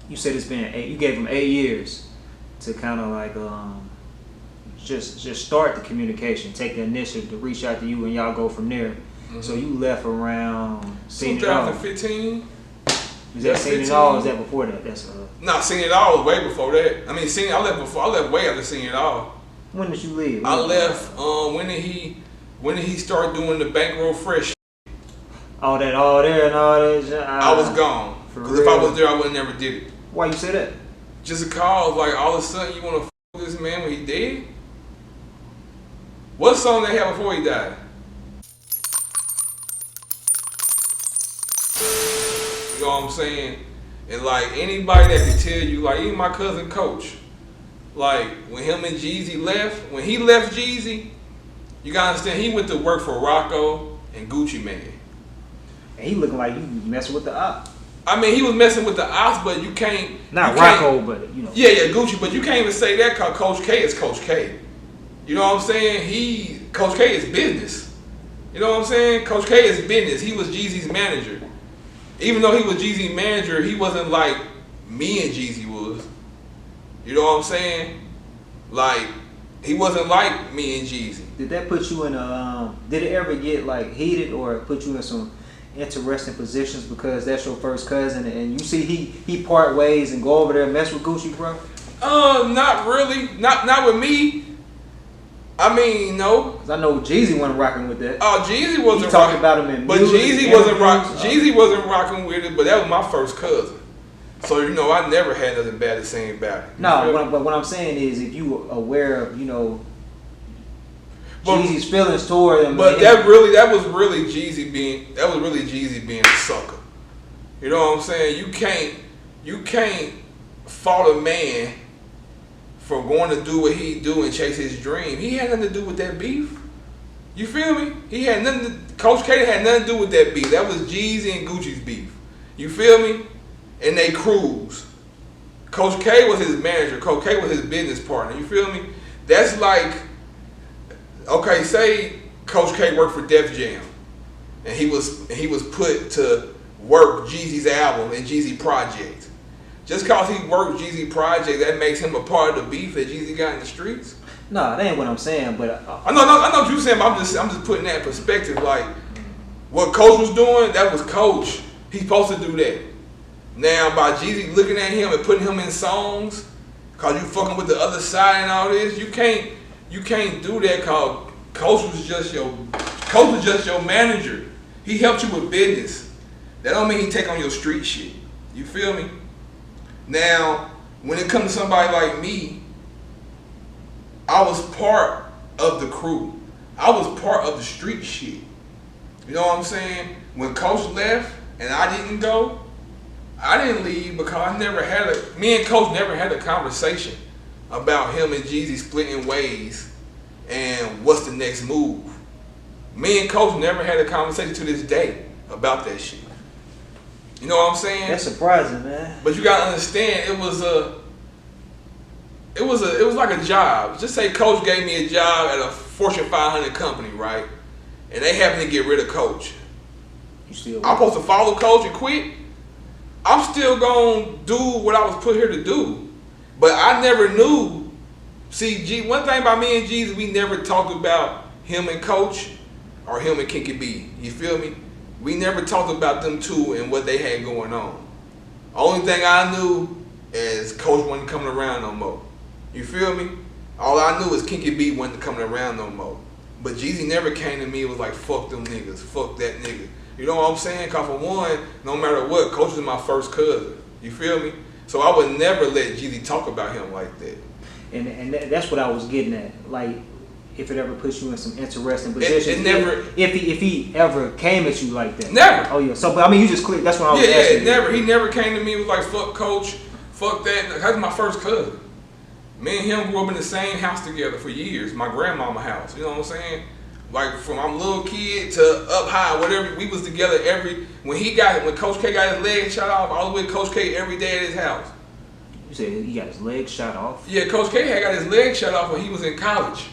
You said it's been you gave him 8 years to kind of like just start the communication, take the initiative to reach out to you, and y'all go from there. Mm-hmm. So you left around 2015. Is that Seen It All? Or is that before that? That's No, Seen It All was way before that. I mean, I left way after Seen It All. When did you leave? I left. When did he start doing the Bankroll Fresh? All there and all that. I was gone. Because if I was there, I would have never did it. Why you say that? Just a call, like all of a sudden you want to f with this man when he dead? What song they had before he died? You know what I'm saying? And like anybody that can tell you, like even my cousin Coach, like when him and Jeezy left, when he left Jeezy, you gotta understand he went to work for Rocco and Gucci Mane. And he looking like you messing with the op. I mean, he was messing with the ops, but you can't. Not Rocco, but you know. Yeah, Gucci, but you can't even say that because Coach K is Coach K. You know what I'm saying? Coach K is business. You know what I'm saying? Coach K is business. He was Jeezy's manager. Even though he was Jeezy's manager, he wasn't like me and Jeezy was. You know what I'm saying? Like, he wasn't like me and Jeezy. Did that put you in did it ever get like heated or put you in some interesting positions because that's your first cousin and you see he part ways and go over there and mess with Gucci, bro? Not really. Not with me. I mean, no. Cause I know Jeezy wasn't rocking with that. Oh, Jeezy wasn't. He talked about him in but music, Jeezy wasn't rocking. Jeezy wasn't rocking with it. But that was my first cousin. So you know, I never had nothing bad to say about it. No, but what I'm saying is, if you were aware of, you know, Jeezy's feelings toward him. But that was really Jeezy being a sucker. You know what I'm saying? You can't fault a man for going to do what he do and chase his dream. He had nothing to do with that beef. You feel me? He had nothing. Coach K had nothing to do with that beef. That was Jeezy and Gucci's beef. You feel me? And they cruise. Coach K was his manager. Coach K was his business partner. You feel me? That's like, okay, say Coach K worked for Def Jam, and he was put to work Jeezy's album and Jeezy project. Just cause he worked Jeezy project, that makes him a part of the beef that Jeezy got in the streets. No, that ain't what I'm saying. But I know what you're saying. But I'm just putting that in perspective. Like what Coach was doing, that was Coach. He's supposed to do that. Now by Jeezy looking at him and putting him in songs, cause you fucking with the other side and all this, you can't do that. Cause Coach was just your manager. He helped you with business. That don't mean he take on your street shit. You feel me? Now, when it comes to somebody like me, I was part of the crew. I was part of the street shit. You know what I'm saying? When Coach left and I didn't go, I didn't leave because me and Coach never had a conversation about him and Jeezy splitting ways and what's the next move. Me and Coach never had a conversation to this day about that shit. You know what I'm saying? That's surprising, man. But you gotta understand, it was like a job. Just say Coach gave me a job at a Fortune 500 company, right? And they happen to get rid of Coach. I'm supposed to follow Coach and quit? I'm still gonna do what I was put here to do. But I never knew. See, one thing about me and Jeezy, we never talked about him and Coach or him and Kinky B. You feel me? We never talked about them two and what they had going on. Only thing I knew is Coach wasn't coming around no more. You feel me? All I knew is Kinky B wasn't coming around no more. But Jeezy never came to me and was like, fuck them niggas, fuck that nigga. You know what I'm saying? Cause for one, no matter what, Coach is my first cousin. You feel me? So I would never let Jeezy talk about him like that. And that's what I was getting at. Like, if it ever puts you in some interesting positions. It never. If he ever came at you like that. Never. Oh yeah. So, but I mean, you just clear. That's what I was asking. Yeah, never. He never came to me and was like, fuck Coach, fuck that. That's my first cousin. Me and him grew up in the same house together for years. My grandmama house. You know what I'm saying? Like from I'm a little kid to up high, whatever. We was together when Coach K got his leg shot off, I was with Coach K every day at his house. You said he got his leg shot off? Yeah, Coach K had got his leg shot off when he was in college.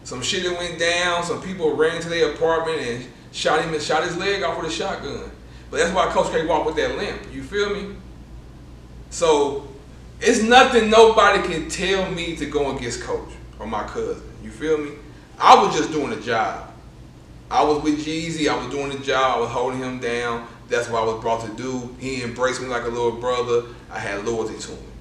Some shit that went down, some people ran into their apartment and shot him and shot his leg off with a shotgun. But that's why Coach K walked with that limp. You feel me? So it's nothing nobody can tell me to go against Coach or my cousin. You feel me? I was just doing a job. I was with Jeezy. I was doing the job. I was holding him down. That's what I was brought to do. He embraced me like a little brother. I had loyalty to him.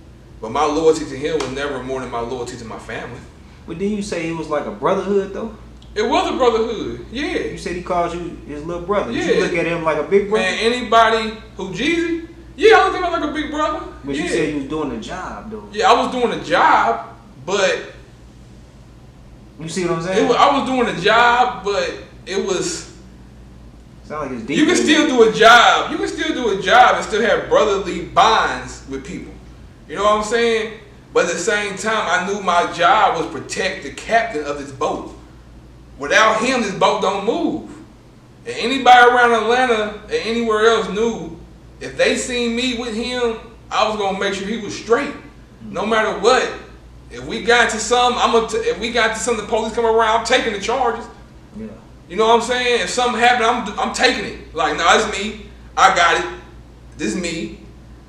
But my loyalty to him was never more than my loyalty to my family. But didn't you say it was like a brotherhood though? It was a brotherhood, yeah. You said he called you his little brother. Yeah. Did you look at him like a big brother? Man, anybody who Jeezy, yeah, I look at him like a big brother. But yeah. you said you was doing a job though. Yeah, I was doing a job, but you see what I'm saying? I was doing a job, but it was. Sound like it's deep. You can still do a job. You can still do a job and still have brotherly bonds with people. You know what I'm saying? But at the same time, I knew my job was protect the captain of this boat. Without him, this boat don't move. And anybody around Atlanta and anywhere else knew if they seen me with him, I was gonna make sure he was straight, no matter what. If we got to something, if we got to something, the police come around, I'm taking the charges. Yeah. You know what I'm saying? If something happened, I'm taking it. Like, no, it's me. I got it. This is me.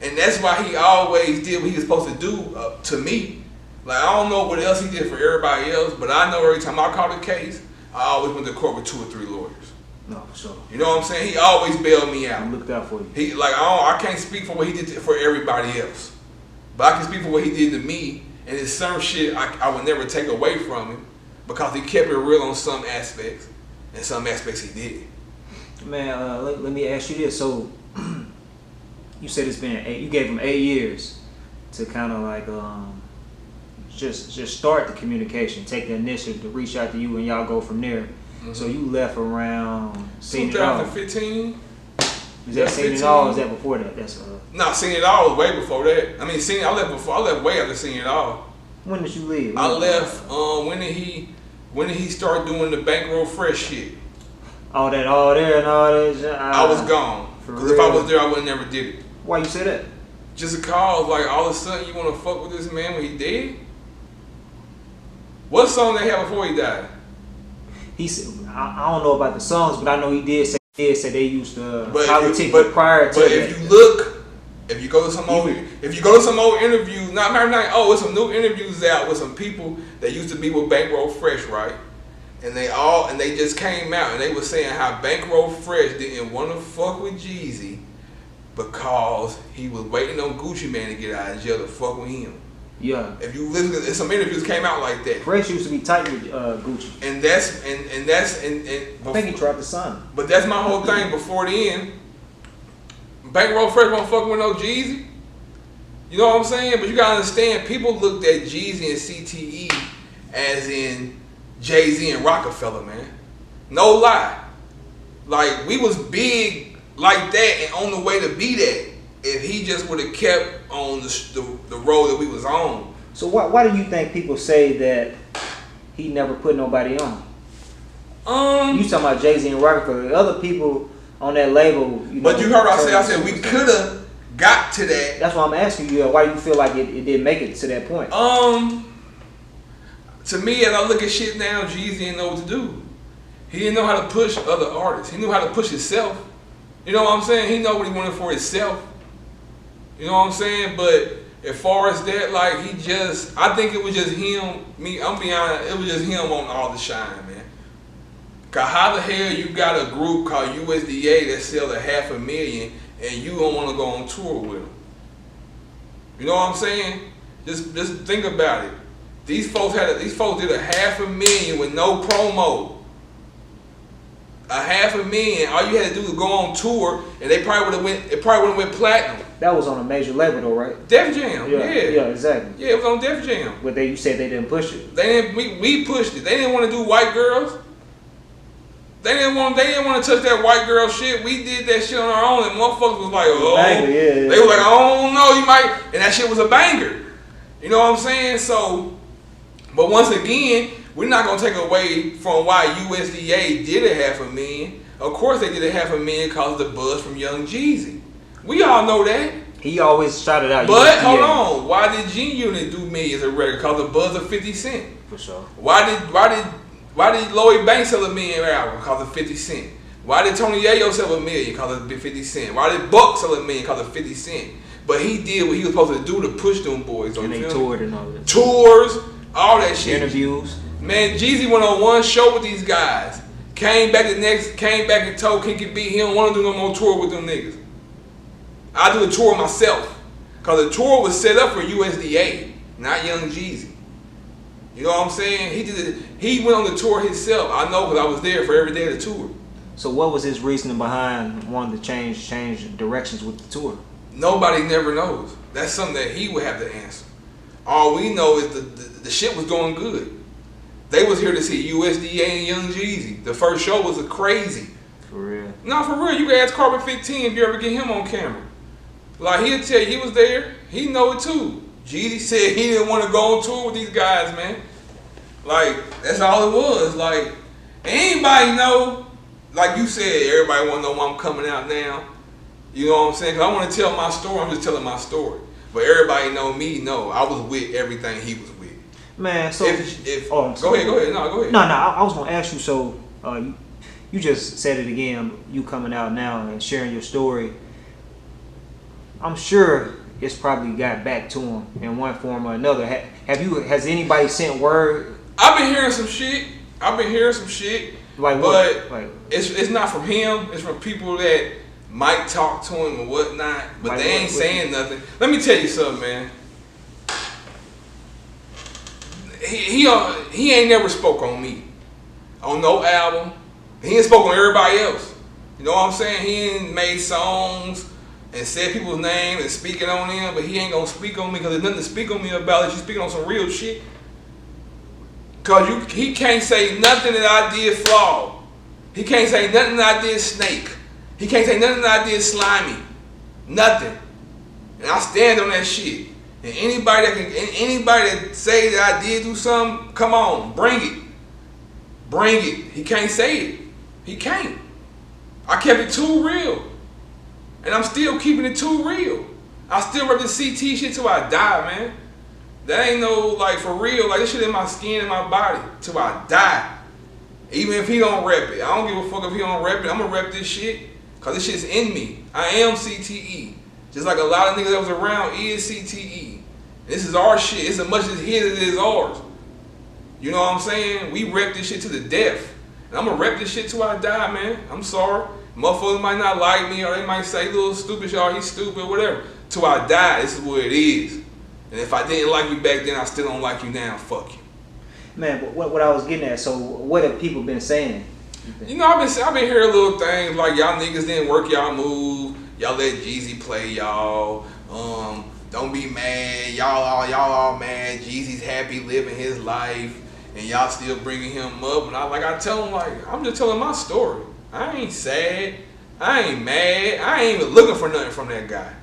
And that's why he always did what he was supposed to do to me. Like, I don't know what else he did for everybody else, but I know every time I caught a case, I always went to court with 2 or 3 lawyers. No, for sure. You know what I'm saying? He always bailed me out. I looked out for you. He like I can't speak for what he did for everybody else, but I can speak for what he did to me. And it's some shit I would never take away from him because he kept it real on some aspects, and some aspects he did. Man, let me ask you this. So you said it's been you gave him 8 years to kind of like just start the communication, take the initiative to reach out to you, and y'all go from there. Mm-hmm. So you left around 2015. Is that Seen It All? Or is that before that? That's No, Seen It All was way before that. I mean, I left way after Seen It All. When did you leave? I left. When did he start doing the Bankroll Fresh shit? All there and all that. I was gone. Because if I was there, I would have never did it. Why you say that? Just a cause. Like all of a sudden, you want to fuck with this man when he dead? What song they had before he died? He said, I don't know about the songs, but I know he did say they used to politic prior to but that. if you go to some old interviews, it's some new interviews out with some people that used to be with Bankroll Fresh, right? And they just came out and they were saying how Bankroll Fresh didn't want to fuck with Jeezy because he was waiting on Gucci Man to get out of jail to fuck with him. Yeah. If you listen, some interviews came out like that. Fresh used to be tight with Gucci. And I think he tried to sign him. But that's my whole thing. Before the end, Bankroll Fresh won't fuck with no Jeezy. You know what I'm saying? But you gotta understand, people looked at Jeezy and CTE as in Jay-Z and Rockefeller, man. No lie. Like, we was big like that and on the way to be that if he just would have kept on the road that we was on. So why do you think people say that he never put nobody on? You talking about Jay-Z and Rockefeller. The other people on that label, But you heard I said we could have got to that. That's why I'm asking you, why do you feel like it didn't make it to that point? To me, as I look at shit now, Jeezy didn't know what to do. He didn't know how to push other artists. He knew how to push himself. You know what I'm saying? He know what he wanted for himself. You know what I'm saying? But as far as that, like, I think it was just him. I'm being honest, it was just him on all the shine, man. Cause how the hell you got a group called USDA that sells $500,000 and you don't want to go on tour with them? You know what I'm saying? Just think about it. These folks did $500,000 with no promo. $500,000. All you had to do was go on tour, and it probably would have went platinum. That was on a major label, though, right? Def Jam. Yeah, exactly. Yeah, it was on Def Jam. But you said they didn't push it. We pushed it. They didn't want to do white girls. They didn't want to touch that white girl shit. We did that shit on our own, and motherfuckers was like, oh. Banger, yeah. They were like, oh no, you might, and that shit was a banger. You know what I'm saying? So, but once again, we're not gonna take away from why USDA did $500,000. Of course, they did $500,000 because of the buzz from Young Jeezy. We all know that. He always shouted out. But USDA. hold on, why did G Unit do millions of records? Because of the buzz of 50 Cent. For sure. Why did Lloyd Banks sell $1 million album? Because of 50 Cent. Why did Tony Yayo sell $1 million? Because of 50 Cent. Why did Buck sell $1 million? Because of 50 Cent. But he did what he was supposed to do to push them boys. And they toured and all that. Tours, all that shit. Interviews. Man, Jeezy went on one show with these guys. Came back and told Kinky B he don't want to do no more tour with them niggas. I do a tour myself. Cause the tour was set up for USDA, not Young Jeezy. You know what I'm saying? He went on the tour himself. I know because I was there for every day of the tour. So what was his reasoning behind wanting to change directions with the tour? Nobody never knows. That's something that he would have to answer. All we know is the shit was going good. They was here to see USDA and Young Jeezy. The first show was crazy. For real? No, for real. You can ask Carbon 15 if you ever get him on camera. Like, he'll tell you he was there. He know it too. Jeezy said he didn't want to go on tour with these guys, man. Like, that's all it was. Like, anybody know, like you said, everybody want to know why I'm coming out now. You know what I'm saying? Because I want to tell my story. I'm just telling my story. But everybody know me, know I was with everything he was with. Man, so go ahead. No, go ahead. No, I was gonna ask you. So, you just said it again. You coming out now and sharing your story. I'm sure it's probably got back to him in one form or another. Has anybody sent word? I've been hearing some shit. Like what? But like, it's not from him. It's from people that might talk to him and whatnot, but like they ain't saying nothing. Let me tell you something, man. He ain't never spoke on me on no album. He ain't spoke on everybody else. You know what I'm saying? He ain't made songs and said people's names and speaking on them, but he ain't gonna speak on me because there's nothing to speak on me about. If you speaking on some real shit, cause he can't say nothing that I did flawed. He can't say nothing that I did snake. He can't say nothing that I did slimy. Nothing. And I stand on that shit. And anybody that say that I did do something, come on, bring it. He can't say it. He can't. I kept it too real. And I'm still keeping it too real. I still rep the CT shit till I die, man. That ain't no, like, for real. Like, this shit in my skin and my body till I die. Even if he don't rep it. I don't give a fuck if he don't rep it. I'm gonna rep this shit. Cause this shit's in me. I am CTE. Just like a lot of niggas that was around is CTE. This is our shit. It's as much as his as it is ours. You know what I'm saying? We rep this shit to the death. And I'm gonna rep this shit till I die, man. I'm sorry. Motherfuckers might not like me, or they might say, little stupid, y'all, he's stupid, whatever. Till I die, this is what it is. And if I didn't like you back then, I still don't like you now. Fuck you. Man, but what I was getting at, so what have people been saying? You know, I've been hearing little things like y'all niggas didn't work y'all move. Y'all let Jeezy play y'all. Don't be mad. Y'all all mad. Jeezy's happy living his life, and y'all still bringing him up. And I tell him, like, I'm just telling my story. I ain't sad. I ain't mad. I ain't even looking for nothing from that guy.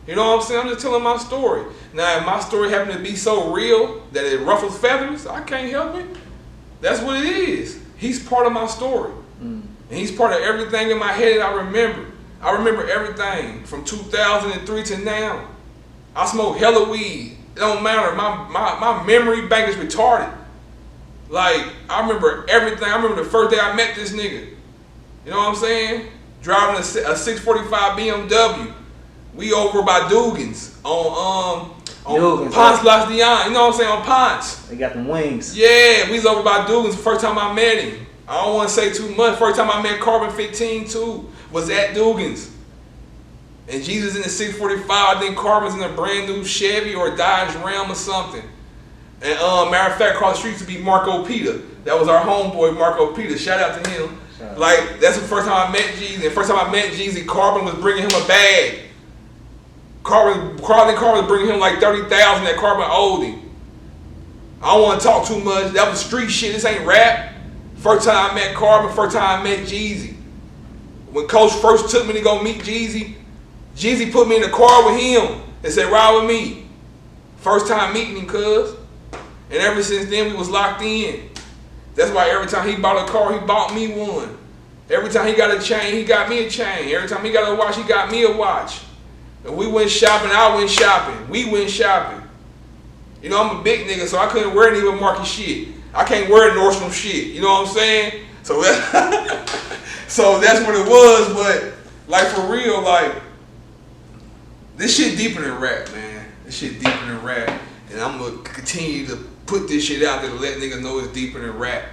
You know what I'm saying? I'm just telling my story. Now, if my story happened to be so real that it ruffles feathers, I can't help it. That's what it is. He's part of my story. And he's part of everything in my head that I remember. I remember everything from 2003 to now. I smoke hella weed. It don't matter. My memory bank is retarded. Like, I remember everything. I remember the first day I met this nigga. You know what I'm saying? Driving a 645 BMW. We over by Dugan's on Ponce Las Dion. You know what I'm saying? On Ponce. They got them wings. Yeah, we was over by Dugan's the first time I met him. I don't want to say too much. First time I met Carbon 15 too was at Dugan's. And Jesus in the 645. I think Carbon's in a brand new Chevy or Dodge Ram or something. And matter of fact, across the street used to be Marco Peter. That was our homeboy, Marco Peter. Shout out to him. Like, that's the first time I met Jeezy. The first time I met Jeezy, Carbon was bringing him a bag. Carbon was bringing him like 30,000 that Carbon owed him. I don't want to talk too much. That was street shit. This ain't rap. First time I met Carbon, first time I met Jeezy. When Coach first took me to go meet Jeezy, Jeezy put me in the car with him and said, ride with me. First time meeting him, cuz. And ever since then, we was locked in. That's why every time he bought a car, he bought me one. Every time he got a chain, he got me a chain. Every time he got a watch, he got me a watch. And we went shopping, I went shopping. We went shopping. You know, I'm a big nigga, so I couldn't wear Neiman Marcus shit. I can't wear Nordstrom shit. You know what I'm saying? So so that's what it was. But, like, for real, like, This shit deeper than rap, man. This shit deeper than rap. And I'm gonna continue to put this shit out there to let niggas know it's deeper than rap.